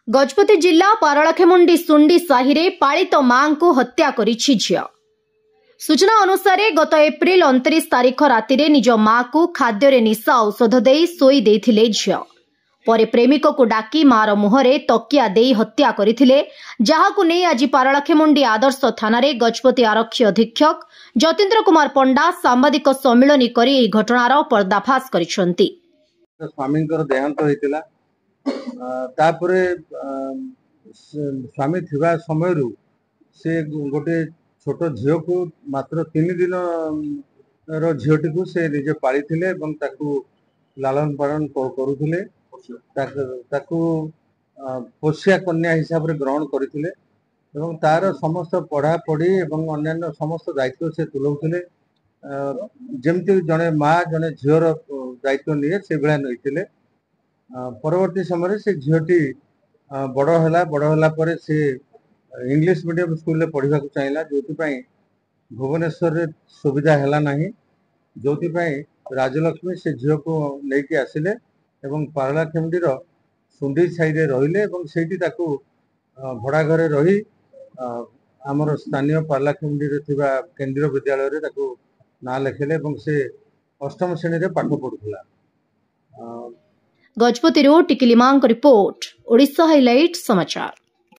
गजपति जिला पारलाखेमुंडी सुंडी साहि रे पालित मां को हत्या करिछि झियो। सूचना अनुसार गत एप्रिल 29 तारिख राति रे निज मां को खाद्य रे निशा औषध देई सोई देथिले झियो। परे प्रेमिक को डाकी मार मुहरे तकिया देई हत्या करथिले, जहाकु नै आज पारलाखेमुंडी आदर्श थाना रे गजपति आरक्षी अधीक्षक जतीन्द्र कुमार पंडा सांबादिक सम्मेलन करी एही घटनार पर्दाफाश करिसंती। स्वामी देहांत होइतिला, तापरे स्वामी थिबा समय से गोटे छोट झील को मात्र 3 दिन झीटी को से निजे पाली लालन पालन करुले, पोषिया कन्या हिसाब से ग्रहण करते तार समस्त पढ़ा पढ़ी अन्य समस्त दायित्व से तुलाऊले। जमती जड़े माँ जड़े झीर दायित्व निए से भाया नहीं। परवर्ती समय से झीटी बड़ है से इंग्लिश मीडियम स्कूल पढ़ा चाहिए, जो भुवनेश्वर रे सुविधा है ना, जो राजलक्ष्मी से झील को लेकिन आसिले पारलाखेमुंडी सुंडी साई रे रही भड़ा घरे रही आमर स्थानीय पारलाखेमुंडी केंद्रीय विद्यालय ना लेखिले से 8म श्रेणी पाठ पढ़ुला। गजपति टिकिली मां रिपोर्ट, ओडिशा हाइलाइट समाचार।